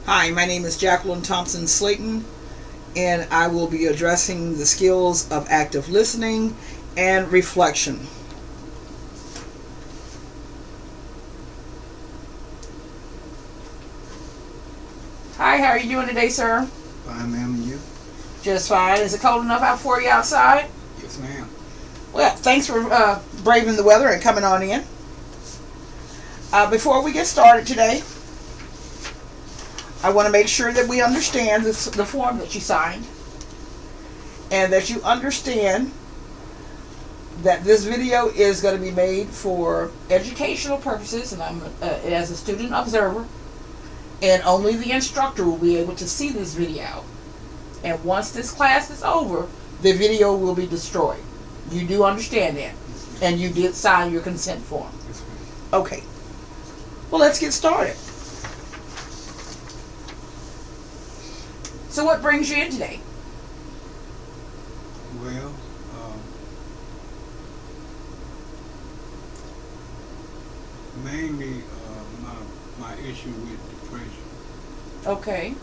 Hi, my name is Jacqueline Thompson Slayton, and I will be addressing the skills of active listening and reflection. Hi, how are you doing today, sir? Fine, ma'am, and you? Just fine. Is it cold enough out for you outside? Yes, ma'am. Well, thanks for braving the weather and coming on in. Before we get started today, I want to make sure that we understand the form that you signed, and that you understand that this video is going to be made for educational purposes, and I'm as a student observer, and only the instructor will be able to see this video. And once this class is over, the video will be destroyed. You do understand that? And you did sign your consent form. Yes, ma'am. Okay. Well, let's get started. So what brings you in today? Well, mainly my issue with depression. Okay.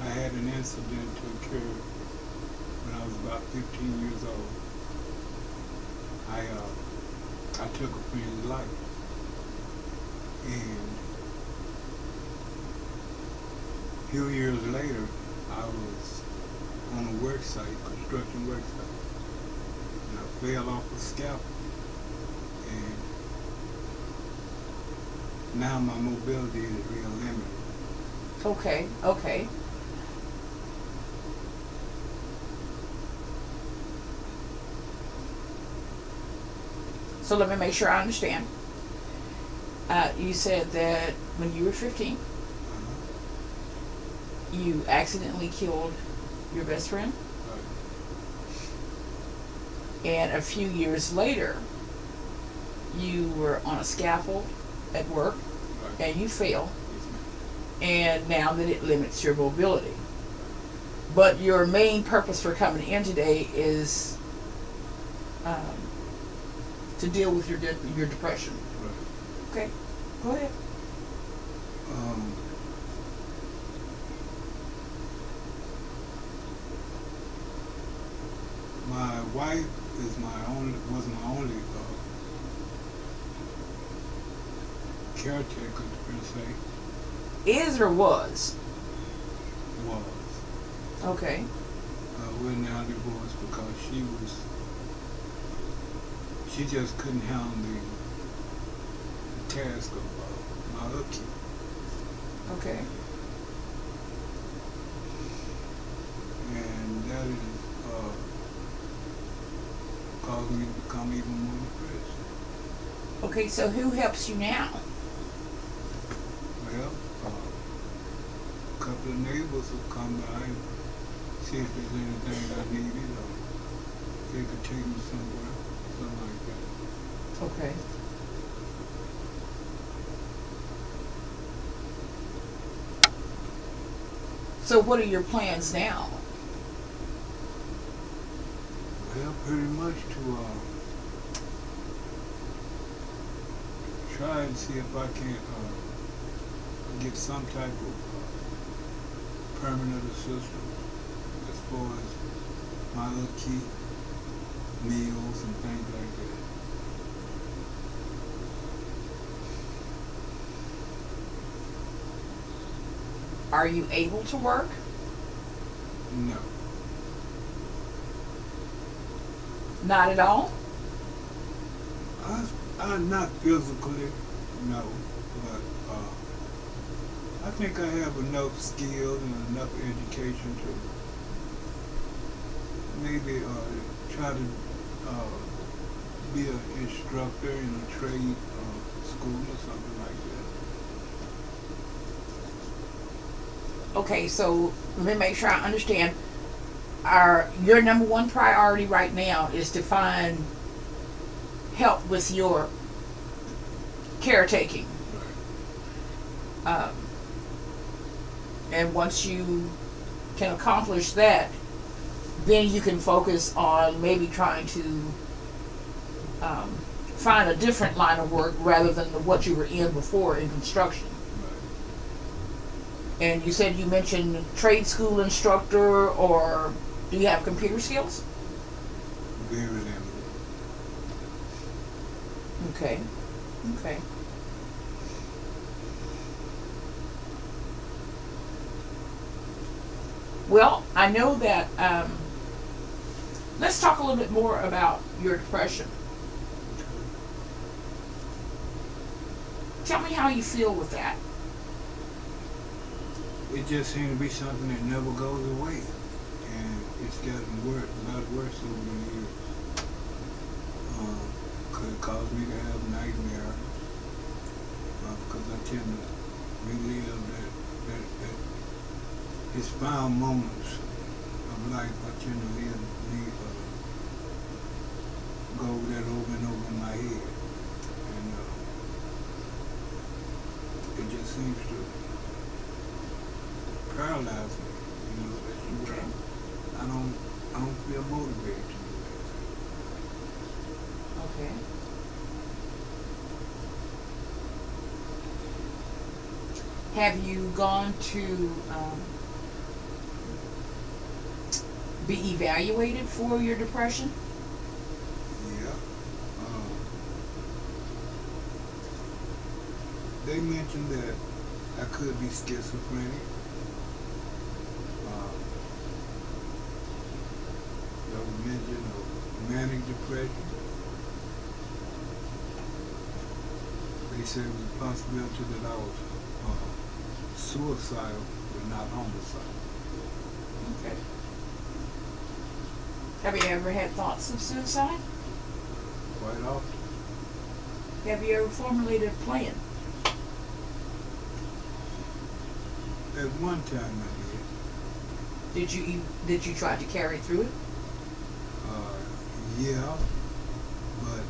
I had an incident to occur when I was about 15 years old. I took a friend's life, and a few years later, I was on a work site, construction work site, and I fell off a scaffold, and now my mobility is real limited. Okay. Okay. So let me make sure I understand. You said that when you were 15, you accidentally killed your best friend, and a few years later, you were on a scaffold at work, and you fell, and now that it limits your mobility. But your main purpose for coming in today is to deal with your depression. Right. Okay, go ahead. My wife was my only caretaker, per se. Is or was? Was. Okay. We're now divorced because she just couldn't handle the task of my upkeep. Okay. And that is caused me to become even more depressed. Okay, so who helps you now? Well, a couple of neighbors will come by and see if there's anything I needed, or they could take me somewhere, something like that. Okay. So what are your plans now? Well, pretty much to try and see if I can get some type of permanent assistance as far as my upkeep, meals, and things like that. Are you able to work? No. Not at all? I'm not physically, no, but I think I have enough skills and enough education to maybe try to be an instructor in a trade school or something like that. Okay, so let me make sure I understand. Your number one priority right now is to find help with your caretaking. Right. And once you can accomplish that, then you can focus on maybe trying to find a different line of work rather than what you were in before in construction. Right. And you said you mentioned trade school instructor, or do you have computer skills? Very limited. Okay. Okay. Well, I know that. Let's talk a little bit more about your depression. Tell me how you feel with that. It just seems to be something that never goes away, and it's gotten worse, a lot worse over the years. Could cause me to have nightmares because I tend to relive that it's found moments of life. I tend to go over that over and over in my head, and it just seems to paralyze me. You know, that's Okay. I don't feel motivated to do Okay. Have you gone to be evaluated for your depression? that. Yeah. They mentioned that I could be schizophrenic. There was mention of manic depression. They said it was a possibility that I was suicidal, but not homicidal. Okay. Have you ever had thoughts of suicide? Quite often. Have you ever formulated a plan? At one time I did. Did you try to carry through it? Yeah, but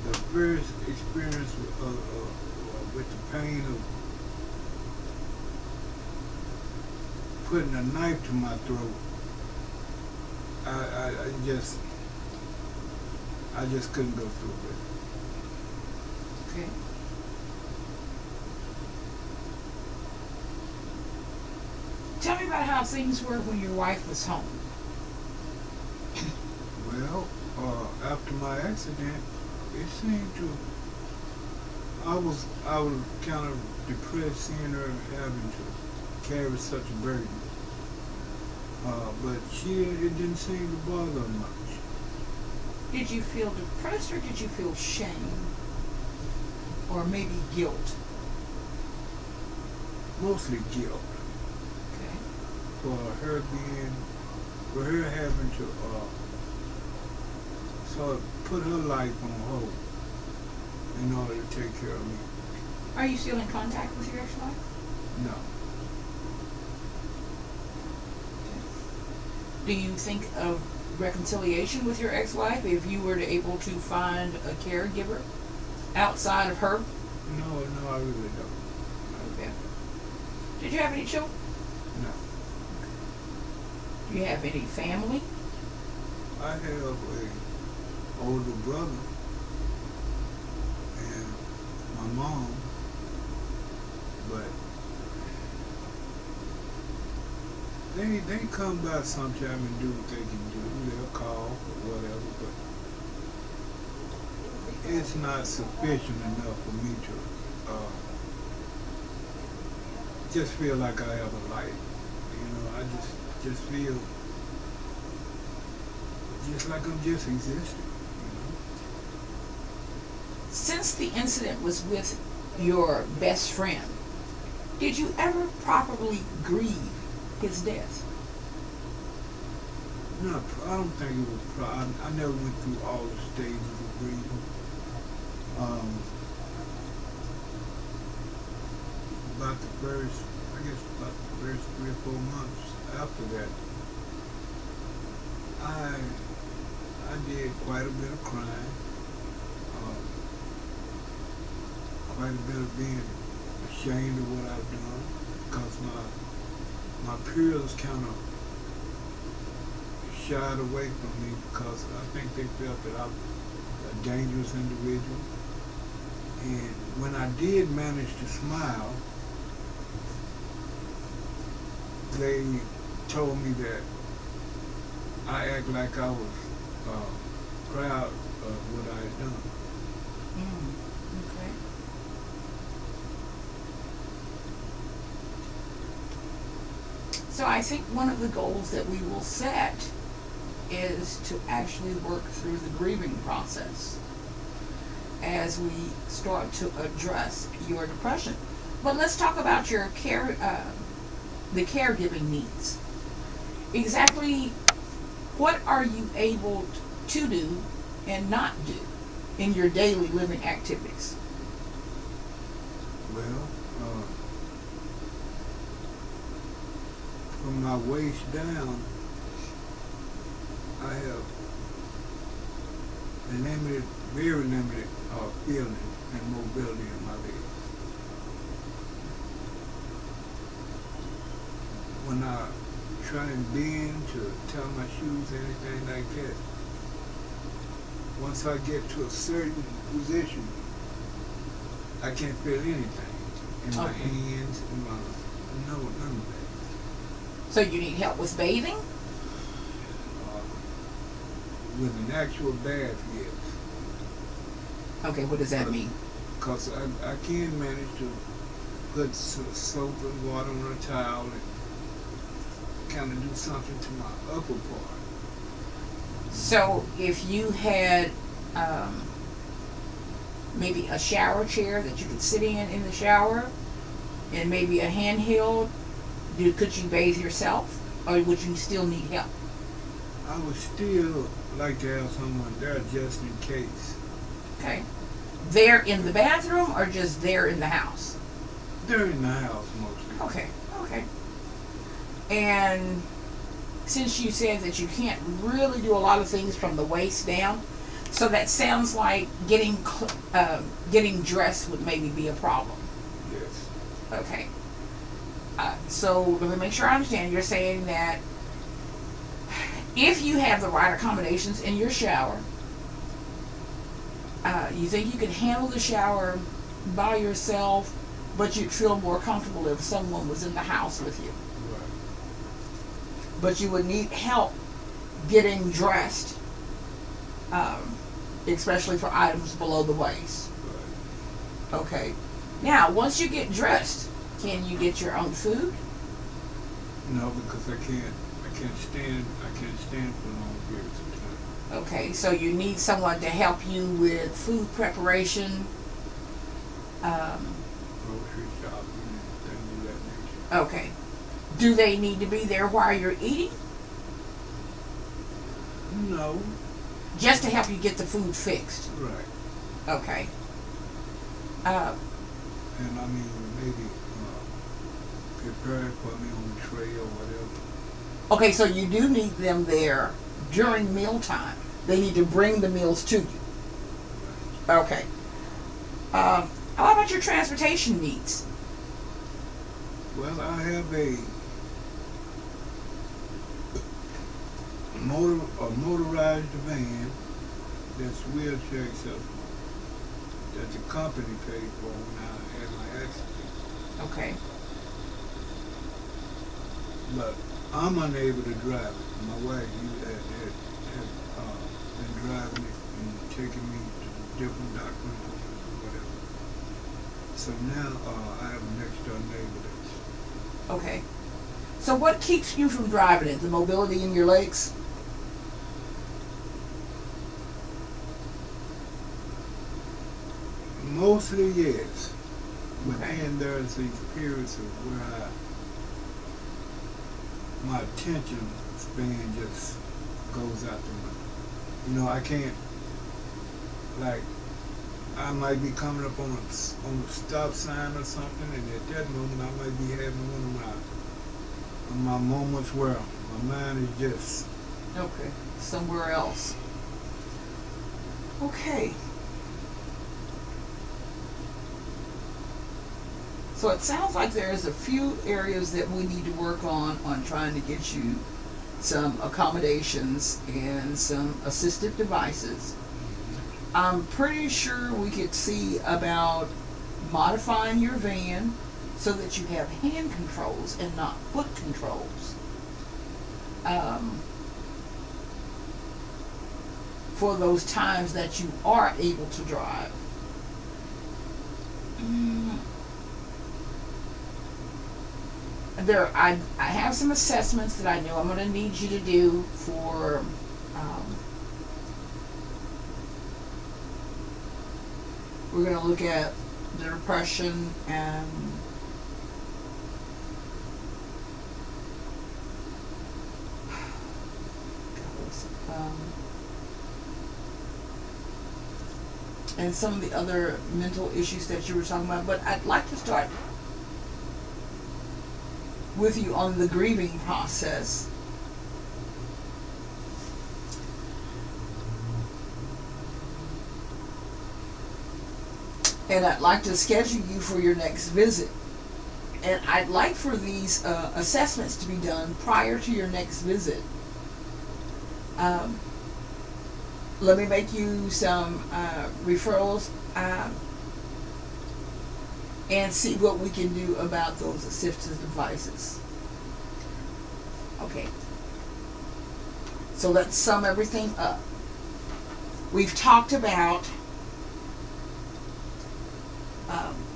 the first experience with the pain of putting a knife to my throat, I just couldn't go through with it. Okay. Tell me about how things were when your wife was home. Well, after my accident, it seemed to. I was kind of depressed seeing her having to carry such a burden. But it didn't seem to bother her much. Did you feel depressed, or did you feel shame? Or maybe guilt? Mostly guilt Okay. for her having to sort of put her life on hold in order to take care of me. Are you still in contact with your ex-wife? No. Do you think of reconciliation with your ex-wife if you were able to find a caregiver outside of her? No, I really don't. Okay. Did you have any children? No. Do you have any family? I have a older brother and my mom, but they come by sometime and do what they can do. They'll call or whatever, but it's not sufficient enough for me to just feel like I have a life. You know, I just feel just like I'm just existing. Since the incident was with your best friend, did you ever properly grieve his death? No, I don't think it was. I never went through all the stages of grieving. About the first 3 or 4 months after that, I did quite a bit of crying, quite a bit of being ashamed of what I've done, because my peers kind of shied away from me because I think they felt that I was a dangerous individual. And when I did manage to smile, they told me that I act like I was proud of what I had done. Okay. So I think one of the goals that we will set is to actually work through the grieving process as we start to address your depression. But let's talk about your the caregiving needs. Exactly what are you able to do and not do in your daily living activities? Well, from my waist down, I have limited, very limited feeling and mobility in my legs. When I try and bend to tie my shoes, anything like that, once I get to a certain position, I can't feel anything in my hands, in my, no, none of that. So you need help with bathing? With an actual bath, yes. Okay, what does that mean? Because I can manage to put soap and water on a towel and kind of do something to my upper part. So if you had maybe a shower chair that you could sit in the shower, and maybe a handheld, could you bathe yourself, or would you still need help? I would still like to have someone there just in case. Okay. There in the bathroom or just there in the house? They're in the house mostly. Okay, okay. And since you said that you can't really do a lot of things from the waist down, so that sounds like getting dressed would maybe be a problem. Yes. Okay. So let me make sure I understand. You're saying that if you have the right accommodations in your shower, you think you could handle the shower by yourself, but you'd feel more comfortable if someone was in the house with you. Right. But you would need help getting dressed, especially for items below the waist. Right. Okay. Now, once you get dressed, can you get your own food? No, because I can't stand for long periods of time. Okay, so you need someone to help you with food preparation. Grocery shopping and things of that nature. Okay. Do they need to be there while you're eating? No. Just to help you get the food fixed. Right. Okay. And I mean, maybe prepare it for me on the tray or whatever. Okay, so you do need them there during mealtime. They need to bring the meals to you. Okay. How about your transportation needs? Well, I have a motorized van that's wheelchair accessible that the company paid for when I had my accident. Okay. But I'm unable to drive it. My wife had been driving it and taking me to different doctors or whatever. So now I have a next door neighbor that's... Okay. So what keeps you from driving it? The mobility in your legs? Mostly yes. But Okay. then there's these periods of where my attention span just goes out the window. You know, I can't, like, I might be coming up on a stop sign or something, and at that moment I might be having one of my moments where my mind is just... Okay. Somewhere else. Okay. So it sounds like there's a few areas that we need to work on trying to get you some accommodations, and some assistive devices. I'm pretty sure we could see about modifying your van so that you have hand controls and not foot controls. For those times that you are able to drive. I have some assessments that I know I'm going to need you to do for we're going to look at the depression and some of the other mental issues that you were talking about. But I'd like to start with you on the grieving process. And I'd like to schedule you for your next visit. And I'd like for these assessments to be done prior to your next visit. Let me make you some referrals and see what we can do about those assistive devices. Okay. So let's sum everything up. We've talked about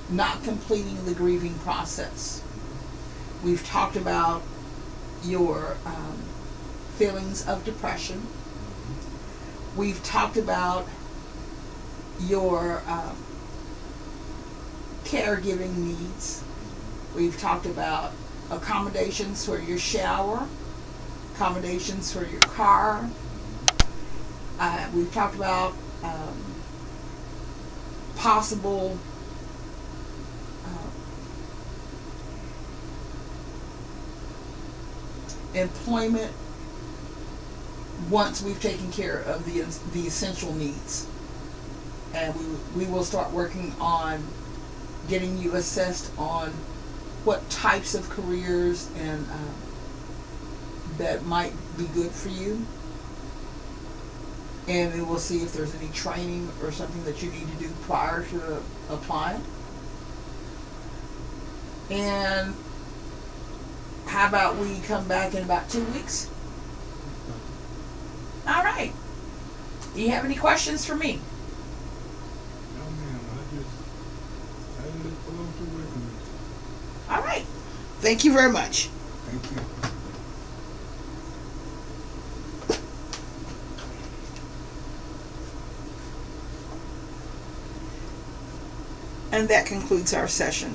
not completing the grieving process. We've talked about your feelings of depression. We've talked about your caregiving needs. We've talked about accommodations for your shower, accommodations for your car. We've talked about possible employment once we've taken care of the essential needs, and we will start working on getting you assessed on what types of careers and that might be good for you, and then we'll see if there's any training or something that you need to do prior to applying. And how about we come back in about 2 weeks? All right. Do you have any questions for me? No, ma'am. I look forward to working with you. All right. Thank you very much. Thank you. And that concludes our session.